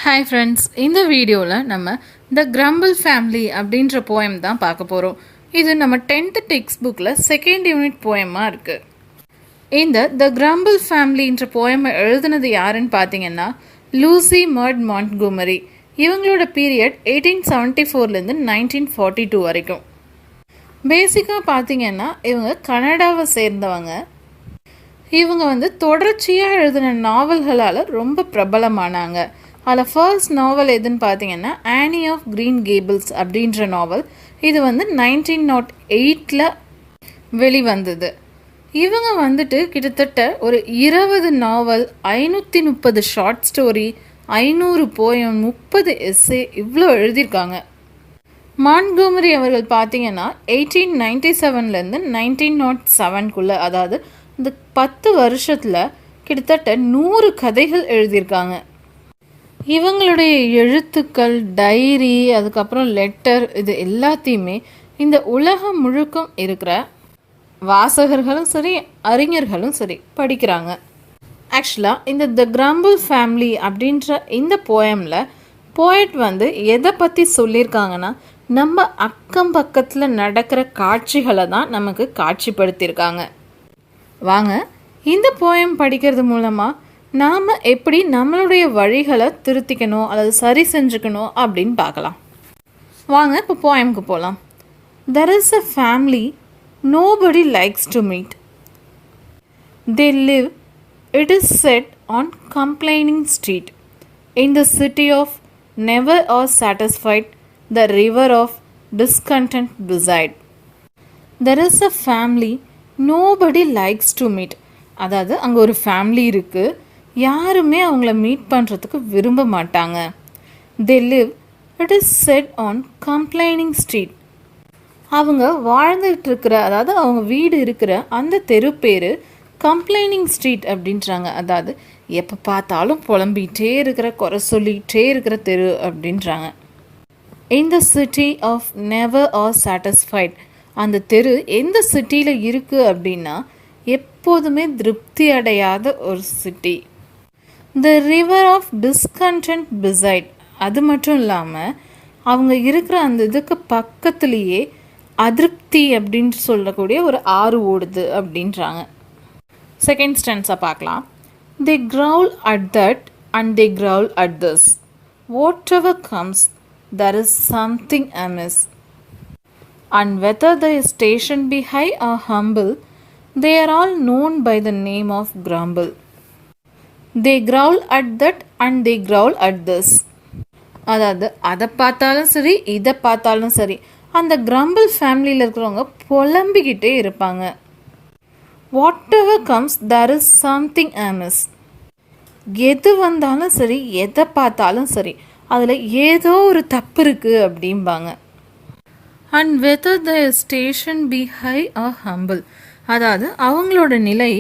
Hi friends, இந்த வீடியோவில் நம்ம த கிரம்பிள் ஃபேமிலி அப்படின்ற போயம் தான் பார்க்க போகிறோம். இது நம்ம 10th டெக்ஸ்ட் புக்கில் செகண்ட் யூனிட் போயமாக இருக்குது. இந்த த கிரம்பிள் ஃபேமிலின்ற போயமை எழுதுனது யாருன்னு பார்த்தீங்கன்னா லூசி மட் மாண்ட்கோமரி. இவங்களோட பீரியட் 1874லேருந்து 1942 வரைக்கும். பேசிக்காக பார்த்தீங்கன்னா இவங்க கனடாவை சேர்ந்தவங்க. இவங்க தொடர்ச்சியாக எழுதின நாவல்களால் ரொம்ப பிரபலமானாங்க. அதில் ஃபர்ஸ்ட் நாவல் எதுன்னு பார்த்தீங்கன்னா ஆனி ஆஃப் கிரீன் கேபிள்ஸ் அப்படின்ற நாவல். இது 1908 வெளிவந்தது. இவங்க கிட்டத்தட்ட ஒரு 20 நாவல், 530 ஷார்ட் ஸ்டோரி, 500 போயம், 30 எஸ்ஸே இவ்வளோ எழுதியிருக்காங்க. மாண்ட்கோமரி அவர்கள் பார்த்தீங்கன்னா 1897லேருந்து 1907க்குள்ளே, அதாவது இந்த 10 வருஷத்தில் கிட்டத்தட்ட 100 கதைகள் எழுதியிருக்காங்க. இவங்களுடைய எழுத்துக்கள், டைரி, அதுக்கப்புறம் லெட்டர், இது எல்லாத்தையுமே இந்த உலகம் முழுக்கும் இருக்கிற வாசகர்களும் சரி, அறிஞர்களும் சரி படிக்கிறாங்க. ஆக்சுவலாக இந்த த கிரம்பிள் ஃபேமிலி அப்படின்ற இந்த போயமில் போயட் எதை பற்றி சொல்லியிருக்காங்கன்னா, நம்ம அக்கம் பக்கத்தில் நடக்கிற காட்சிகளை தான் நமக்கு காட்சிப்படுத்தியிருக்காங்க. வாங்க இந்த போயம் படிக்கிறது மூலமாக நாம் எப்படி நம்மளுடைய வழிகளை திருத்திக்கணும் அல்லது சரி செஞ்சுக்கணும் அப்படின்னு பார்க்கலாம். வாங்க இப்போ போயமுக்கு போகலாம். There is a family nobody likes to meet. They live, it is said, on complaining street. In the city of never or satisfied, the river of discontent beside. There is a family nobody likes to meet. அதாவது அங்கே ஒரு family இருக்குது, யாருமே அவங்கள meet பண்ணுறதுக்கு விரும்ப மாட்டாங்க. They live, it is said, on complaining street. அவங்க வாழ்ந்துட்டு இருக்கிற, அதாவது அவங்க வீடு இருக்கிற அந்த தெரு பேர் கம்ப்ளைனிங் ஸ்ட்ரீட் அப்படின்றாங்க. அதாவது எப்போ பார்த்தாலும் புலம்பிகிட்டே இருக்கிற, குறை சொல்லிகிட்டே இருக்கிற தெரு அப்படின்றாங்க. In the city of never or satisfied. அந்த தெரு எந்த சிட்டியில் இருக்குது அப்படின்னா எப்போதுமே திருப்தி அடையாத ஒரு city. The river of discontent beside. அது மட்டும் இல்லாமல் அவங்க இருக்கிற அந்த இதுக்கு பக்கத்துலேயே அதிருப்தி அப்படின்னு சொல்லக்கூடிய ஒரு ஆறு ஓடுது அப்படின்றாங்க. செகண்ட் ஸ்டென்ஸை பார்க்கலாம். They growl at that and they growl at this. Whatever comes, there is something amiss. And whether their station be high or humble, they are all known by the name of grumble. They growl at that and they growl at this. அதாவது அதை பார்த்தாலும் சரி, இதை பார்த்தாலும் சரி, அந்த crumble ஃபேமிலியில் இருக்கிறவங்க புலம்பிக்கிட்டே இருப்பாங்க. Whatever comes, there is something amiss. எது வந்தாலும் சரி, எதை பார்த்தாலும் சரி, அதில் ஏதோ ஒரு தப்பு இருக்குது அப்படிம்பாங்க. And whether their station be high or humble. அதாவது அவங்களோட நிலை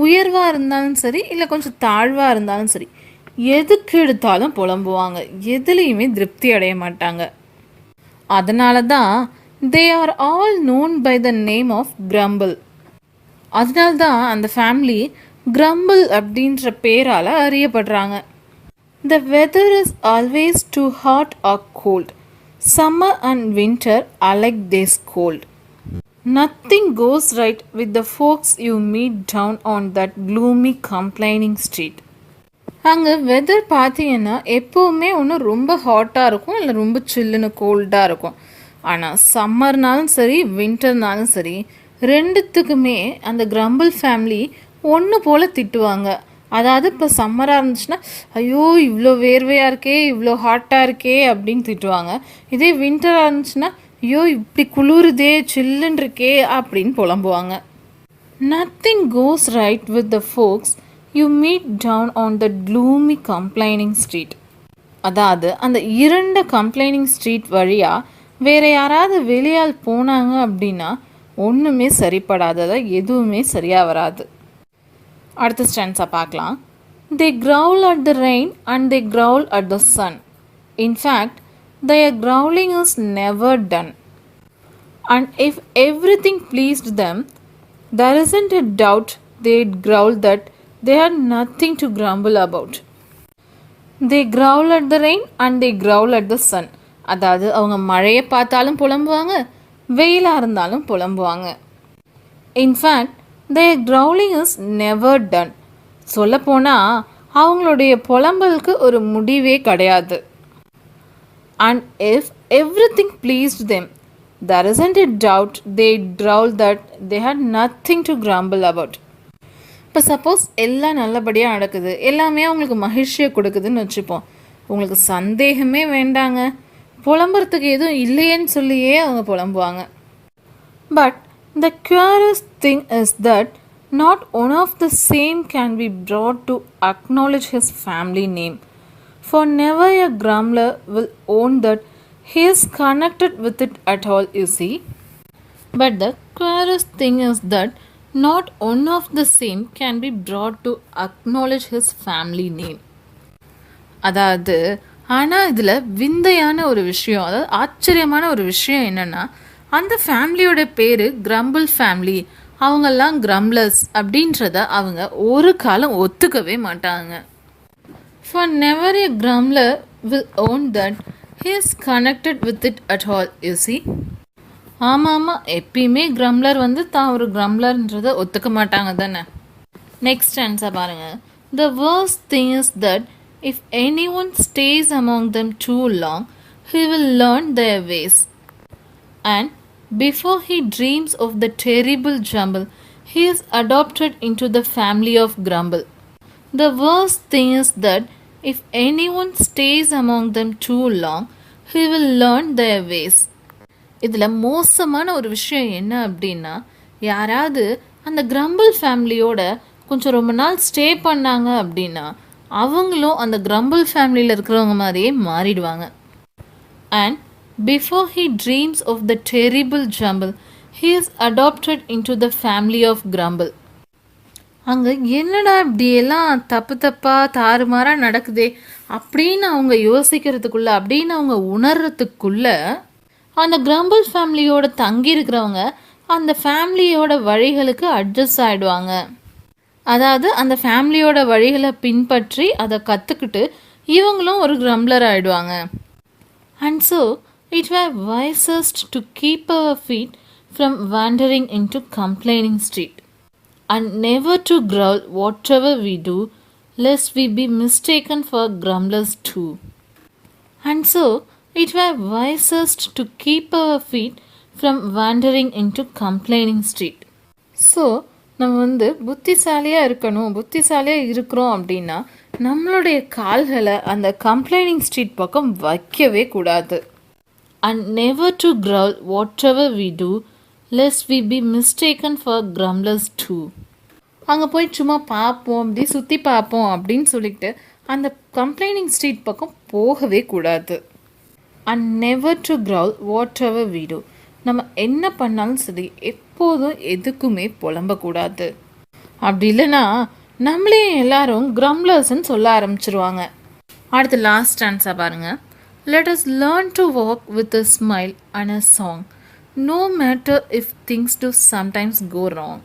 உயர்வாக இருந்தாலும் சரி, இல்லை கொஞ்சம் தாழ்வாக இருந்தாலும் சரி, எதுக்கு எடுத்தாலும் புலம்புவாங்க, எதுலேயுமே திருப்தி அடைய மாட்டாங்க. அதனால தான் they are all known by the name of grumble. அதனால தான் அந்த ஃபேமிலி கிரம்பிள் அப்படின்ற பேரால் அறியப்படுறாங்க. The weather is always too hot or cold. Summer and winter alike they scold. Nothing goes right with the folks you meet down on that gloomy complaining street. அங்கே weather பார்த்தீங்கன்னா எப்போவுமே ஒன்று ரொம்ப ஹாட்டாக இருக்கும், இல்லை ரொம்ப சில்லுன்னு கோல்டாக இருக்கும். ஆனால் சம்மர்னாலும் சரி, வின்டர்னாலும் சரி, ரெண்டுத்துக்குமே அந்த கிரம்பிள் ஃபேமிலி ஒன்று போல் திட்டுவாங்க. அதாவது இப்போ சம்மராக இருந்துச்சுன்னா ஐயோ இவ்வளோ வேர்வையாக இருக்கே, இவ்வளோ ஹாட்டாக இருக்கே அப்படின்னு திட்டுவாங்க. இதே வின்டராக இருந்துச்சுன்னா ஐயோ இப்படி குளிருதே, சில்லுன்னு இருக்கே அப்படின்னு புலம்புவாங்க. Nothing goes right with the folks you meet down on the gloomy complaining street. அதாவது அந்த இருண்ட கம்ப்ளைனிங் ஸ்ட்ரீட் வழியாக வேறு யாராவது வெளியால் போனாங்க அப்படின்னா ஒன்றுமே சரிப்படாததா, எதுவுமே சரியாக வராது. அடுத்த ஸ்டென்ஸை பார்க்கலாம். They growl at the rain and they growl at the sun. In fact, their growling is never done. And if everything pleased them, there isn't a doubt they'd growl that they had nothing to grumble about. they growl at the rain and they growl at the sun. அதாவது அவங்க மழையை பார்த்தாலும் புலம்புவாங்க, வெயிலாக இருந்தாலும் புலம்புவாங்க. In fact their growling is never done. சொல்லப்போனால் அவங்களுடைய புலம்பலுக்கு ஒரு முடிவே கிடையாது. And if everything pleased them, there isn't a doubt they growl that they had nothing to grumble about. இப்போ சப்போஸ் எல்லாம் நல்லபடியாக நடக்குது, எல்லாமே அவங்களுக்கு மகிழ்ச்சியை கொடுக்குதுன்னு வச்சுப்போம். உங்களுக்கு சந்தேகமே வேண்டாங்க, புலம்புறதுக்கு எதுவும் இல்லையேன்னு சொல்லியே அவங்க புலம்புவாங்க. But the curious thing is that not one of the same can be brought to acknowledge his family name. For never a grumbler will own that he is connected with it at all, you see. But the curious thing is that not one of the same can be brought to acknowledge his family name. அதாவது ஆனால் இதில் விந்தையான ஒரு விஷயம், அதாவது ஆச்சரியமான ஒரு விஷயம் என்னென்னா, அந்த ஃபேமிலியோட பேர் கிரம்பிள் ஃபேமிலி, அவங்கெல்லாம் கிரம்ப்ளர்ஸ் அப்படின்றத அவங்க ஒரு காலம் ஒத்துக்கவே மாட்டாங்க. For never a grumbler will own that he is connected with it at all, you see. ஆமாம், எப்பயுமே கிரம்ப்ளர் தான் ஒரு கிரம்ப்ளர்ன்றதை ஒத்துக்க மாட்டாங்க தானே. நெக்ஸ்ட் ஆன்சர் பாருங்க. The worst thing is that if anyone stays among them too long, he will learn their ways. And before he dreams of the terrible jumble, he is adopted into the family of grumble. The worst thing is that if anyone stays among them too long, he will learn their ways. இதில் மோசமான ஒரு விஷயம் என்ன அப்படின்னா, யாராவது அந்த crumble ஃபேமிலியோட கொஞ்சம் ரொம்ப நாள் ஸ்டே பண்ணாங்க அப்படின்னா அவங்களும் அந்த கிரம்பிள் ஃபேமிலியில் இருக்கிறவங்க மாதிரியே மாறிடுவாங்க. And before he dreams of the terrible jumble, he is adopted into the family of grumble. அங்கே என்னடா இப்படியெல்லாம் தப்பாக தாறுமாறாக நடக்குதே அப்படின்னு அவங்க யோசிக்கிறதுக்குள்ள, அப்படின்னு அவங்க உணர்றதுக்குள்ள அந்த கிரம்பிள் ஃபேமிலியோட தங்கி இருக்கிறவங்க அந்த ஃபேமிலியோட வழிகளுக்கு அட்ஜஸ்ட் ஆகிடுவாங்க. அதாவது அந்த ஃபேமிலியோட வழிகளை பின்பற்றி அதை கற்றுக்கிட்டு இவங்களும் ஒரு கிரம்ப்ளர் ஆகிடுவாங்க. And so it were wisest to keep our feet from wandering into complaining street. And never to growl whatever we do, lest we be mistaken for grumblers too. And so, it were wisest to keep our feet from wandering into complaining street. So, நம்ம புத்திசாலியாக இருக்கணும், புத்திசாலியாக இருக்கிறோம் அப்படின்னா நம்மளுடைய கால்களை அந்த complaining street பக்கம் வைக்கவே கூடாது. And never to growl whatever we do, lest we be mistaken for grumblers too. அங்கே போய் சும்மா பார்ப்போம், அப்படி சுற்றி பார்ப்போம் அப்படின்னு சொல்லிட்டு அந்த கம்ப்ளைனிங் ஸ்ட்ரீட் பக்கம் போகவே கூடாது. And never to growl whatever we do. நம்ம என்ன பண்ணாலும் சரி எப்போதும் எதுக்குமே புலம்பக்கூடாது. அப்படி இல்லைன்னா நம்மளே எல்லாரும் கிரம்ப்ளர்ஸ்ன்னு சொல்ல ஆரம்பிச்சிருவாங்க. அடுத்து லாஸ்ட் ஆன்சர் பாருங்க. Let us learn to walk with a smile and a song, no matter if things do sometimes go wrong.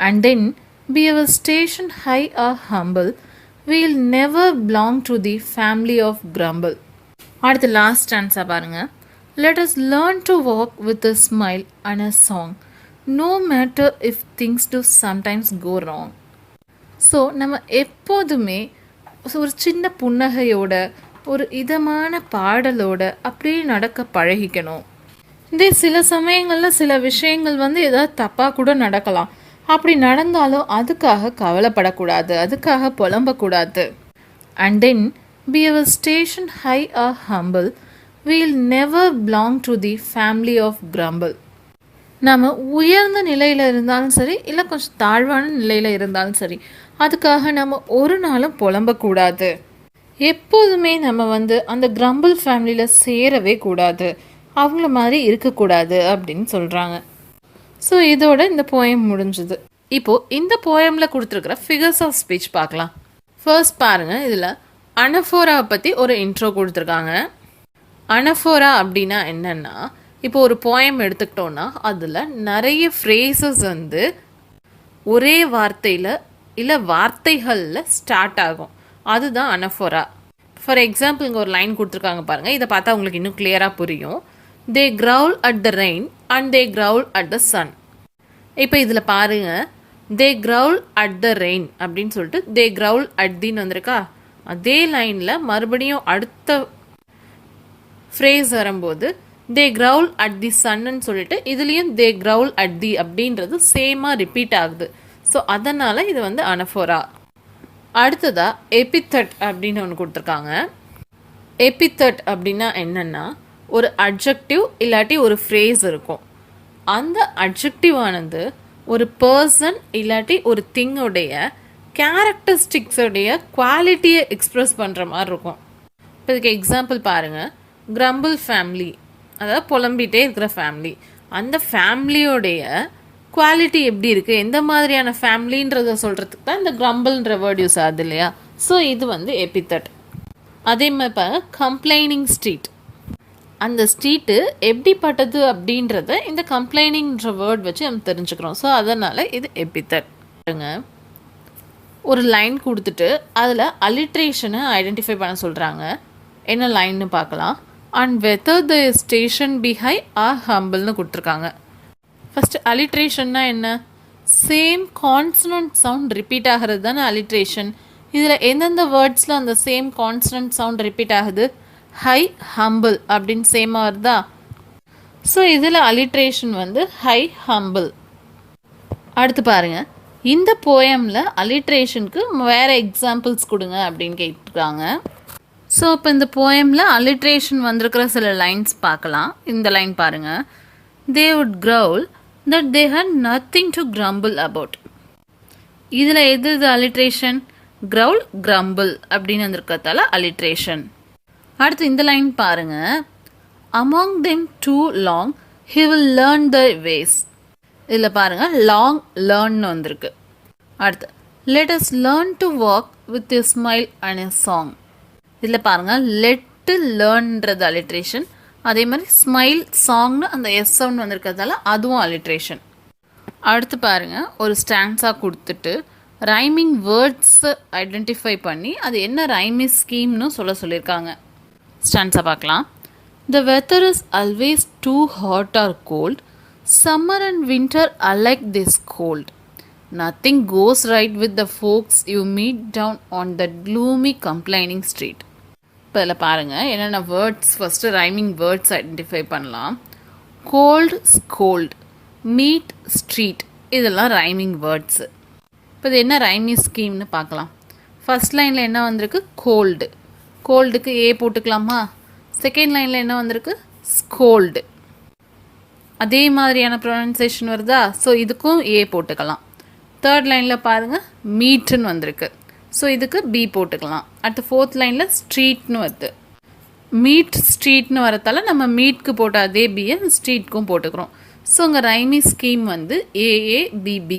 And then, be our station high or humble, we'll never belong to the family of grumble. அடுத்து last answer பாருங்க. Let us learn to walk with a smile and a song, no matter if things do sometimes go wrong. So நம்ம எப்போதுமே ஒரு சின்ன புன்னகையோட ஒரு இதமான பாடலோட அப்படியே நடக்க பழகிக்கணும். இதே சில சமயங்களில் சில விஷயங்கள் ஏதாவது தப்பாக கூட நடக்கலாம். அப்படி நடந்தாலும் அதுக்காக கவலைப்படக்கூடாது, அதுக்காக புலம்பக்கூடாது. And then be your station high or humble, we'll never belong to the family of grumble. நம்ம உயர்ந்த நிலையில் இருந்தாலும் சரி, இல்லை கொஞ்சம் தாழ்வான நிலையில் இருந்தாலும் சரி, அதுக்காக நம்ம ஒரு நாளும் புலம்பக்கூடாது. எப்போதுமே நம்ம அந்த கிரம்பிள் ஃபேமிலியில் சேரவே கூடாது, அவங்கள மாதிரி இருக்கக்கூடாது அப்படின்னு சொல்கிறாங்க. ஸோ இதோட இந்த போயம் முடிஞ்சுது. இப்போது இந்த போயமில் கொடுத்துருக்குற ஃபிகர்ஸ் ஆஃப் ஸ்பீச் பார்க்கலாம். ஃபர்ஸ்ட் பாருங்கள், இதில் அனஃபோராவை பற்றி ஒரு இன்ட்ரோ கொடுத்துருக்காங்க. அனஃபோரா அப்படின்னா என்னென்னா, இப்போ ஒரு போயம் எடுத்துக்கிட்டோன்னா அதில் நிறைய ஃப்ரேசஸ் ஒரே வார்த்தையில் இல்லை வார்த்தைகளில் ஸ்டார்ட் ஆகும். அதுதான் அனஃபோரா. ஃபார் எக்ஸாம்பிள் இங்கே ஒரு லைன் கொடுத்துருக்காங்க பாருங்கள், இதை பார்த்தா உங்களுக்கு இன்னும் கிளியராக புரியும். They crawl at the rain and they crawl at the sun. இப்போ இதில் பாருங்கள், they crawl at the rain அப்படின்னு சொல்லிட்டு தே கிரவுல் அட் தின்னு வந்திருக்கா. அதே லைனில் மறுபடியும் அடுத்த ஃப்ரேஸ் வரும்போது தே கிரவுல் அட் தி சன்னு சொல்லிட்டு இதுலேயும் தே கிரவுல் அட் தி அப்படின்றது சேமாக ரிப்பீட் ஆகுது. ஸோ அதனால் இது வந்து அனஃபோரா. அடுத்ததா எபித்தட் அப்படின்னு ஒன்று கொடுத்துருக்காங்க. எபித்தட் அப்படின்னா என்னென்னா, ஒரு அட்ஜெக்டிவ் இல்லாட்டி ஒரு ஃப்ரேஸ் இருக்கும். அந்த அட்ஜெக்டிவ் ஆனது ஒரு பர்சன் இல்லாட்டி ஒரு திங்கோடைய கேரக்டரிஸ்டிக்ஸோடைய குவாலிட்டியை எக்ஸ்ப்ரெஸ் பண்ணுற மாதிரி இருக்கும். இப்போ இதுக்கு எக்ஸாம்பிள் பாருங்கள், கிரம்பிள் ஃபேமிலி, அதாவது புலம்பிகிட்டே இருக்கிற ஃபேமிலி. அந்த ஃபேமிலியோடைய குவாலிட்டி எப்படி இருக்குது, எந்த மாதிரியான ஃபேமிலின்றத சொல்கிறதுக்கு தான் இந்த கிரம்பிள்ன்ற வேர்ட் யூஸ் ஆகுது இல்லையா. ஸோ இது வந்து எபித்தட். அதே மாதிரி பாருங்க, கம்ப்ளைனிங் ஸ்ட்ரீட். அந்த ஸ்ட்ரீட்டு எப்படிப்பட்டது அப்படின்றத இந்த கம்ப்ளைனிங்ன்ற வேர்ட் வச்சு நம்ம தெரிஞ்சுக்கிறோம். ஸோ அதனால் இது எபித்தட். ஒரு லைன் கொடுத்துட்டு அதில் அலிட்ரேஷனை ஐடென்டிஃபை பண்ண சொல்கிறாங்க. என்ன லைன்னு பார்க்கலாம். And weather the station be high or ஹம்பிள்னு கொடுத்துருக்காங்க. ஃபஸ்ட்டு அலிட்ரேஷன்னா என்ன? சேம் கான்சனன்ட் சவுண்ட் ரிப்பீட் ஆகிறது தானே அலிட்ரேஷன். இதில் எந்தெந்த வேர்ட்ஸில் அந்த சேம் கான்சனன்ட் சவுண்ட் ரிப்பீட் ஆகுது? ஹை, ஹம்பிள் அப்படின்னு சேமாக வருதா? ஸோ இதில் அலிட்ரேஷன் வந்து ஹை, ஹம்பிள். அடுத்து பாருங்கள், இந்த போயமில் அலிட்ரேஷனுக்கு வேறு எக்ஸாம்பிள்ஸ் கொடுங்க அப்படின்னு கேட்டிருக்காங்க. ஸோ இப்போ இந்த போயமில் அலிட்ரேஷன் வந்திருக்கிற சில லைன்ஸ் பார்க்கலாம். இந்த லைன் பாருங்கள். They would growl that they had nothing to grumble about. இதில் எது அலிட்ரேஷன்? growl, grumble அப்படின்னு வந்திருக்கிறதால அலிட்ரேஷன். அடுத்து இந்த லைன் பாருங்க. among them too long he will learn their ways. இதில் பாருங்க, long learn வந்திருக்கு. அடுத்து let us learn to walk with a smile and a song. இதில் பாருங்க, let learnன்றது அலிட்ரேஷன். அதே மாதிரி ஸ்மைல், சாங்னு அந்த எஸ் சவுண்ட் வந்திருக்கிறதால அதுவும் அலிட்ரேஷன். அடுத்து பாருங்கள், ஒரு ஸ்டான்ஸாக கொடுத்துட்டு ரைமிங் வேர்ட்ஸை ஐடென்டிஃபை பண்ணி அது என்ன ரைமிங் ஸ்கீம்னு சொல்லியிருக்காங்க. ஸ்டான்ஸாக பார்க்கலாம். The weather is always too hot or cold, summer and winter alike this cold, nothing goes right with the folks you meet down on the gloomy complaining street. இப்போ இதில் பாருங்கள், என்னென்ன words first rhyming words identify பண்ணலாம். Cold, scold, meet, street, இதெல்லாம் rhyming words. இப்போ இது என்ன rhyming ஸ்கீம்னு பார்க்கலாம். ஃபர்ஸ்ட் லைனில் என்ன வந்திருக்கு? கோல்டு. கோல்டுக்கு ஏ போட்டுக்கலாமா? செகண்ட் லைனில் என்ன வந்திருக்கு? ஸ்கோல்டு. அதே மாதிரியான ப்ரொனன்சியேஷன் வருதா? ஸோ இதுக்கும் ஏ போட்டுக்கலாம். தேர்ட் லைனில் பாருங்கள், மீட்டுன்னு வந்திருக்கு. ஸோ இதுக்கு பி போட்டுக்கலாம். அடுத்து ஃபோர்த் லைனில் ஸ்ட்ரீட்னு வருது. மீட், ஸ்ட்ரீட்னு வரத்தால நம்ம மீட்க்கு போட்ட அதே பியை ஸ்ட்ரீட்க்கும் போட்டுக்கிறோம். ஸோ உங்கள் ரைமிங் ஸ்கீம் வந்து ஏஏ பிபி.